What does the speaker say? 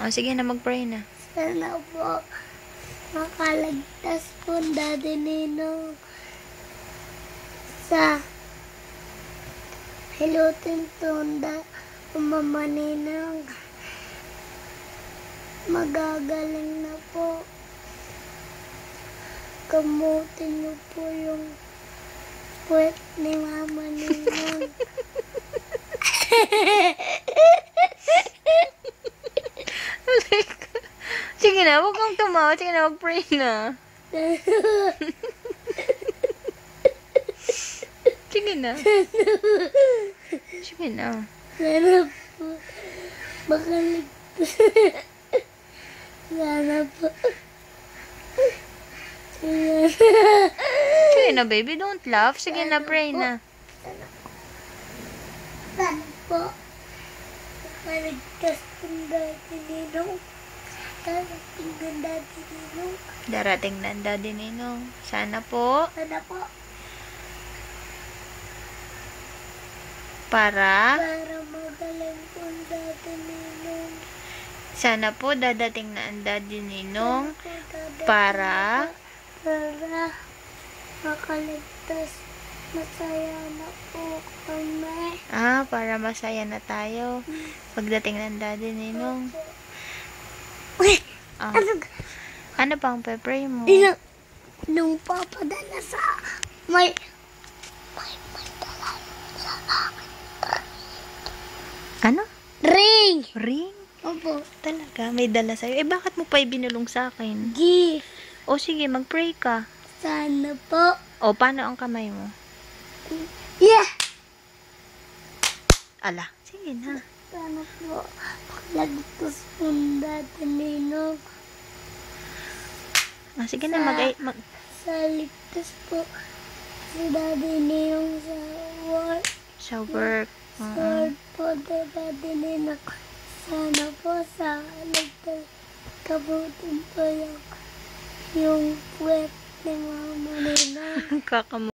O, sige na, mag-pray na. Sana po makaligtas po Daddy Ninong sa hilutin tunda Mama Ninong. Magagaling na po. Gamutin niyo po yung puwet ni Mama Ninong. Sige na, huwag kang tumawa. Sige na, mag-pray na. Sige na. Sige na. Sana po makaligtas. Sana po. Sige na, baby. Don't laugh. Sige na, pray na. Sana po makaligtas po Daddy Ninong. Darating na Daddy Ninong. Darating na ang Daddy Ninong. Sana po. Sana po Para magaling po Daddy Ninong. sana po dadating na ang Daddy Ninong. Sana po dadating Para makaligtas. Masaya na po kami. para masaya na tayo. Pagdating ng Daddy Ninong. Uy! Ah, ano pang pe-pray mo? Nung papadala sa may dala sa akin. Ano? Ring! Ring? Opo. Talaga? May dala sa'yo? Eh, bakit mo pa ibinulong sa akin? Gift. O, sige, mag-pray ka. Sana po. O, paano ang kamay mo? Yeah! Ala, sige na. Sana po makalagtos po Daddy Ninong. Ah, sige na, mag Sa ligtas po si Daddy Ninong sa work. sa work. Sword po Daddy Ninong. Sana po sa ligtas kabutin po yung puwet ni Mama Ninong. Kakamu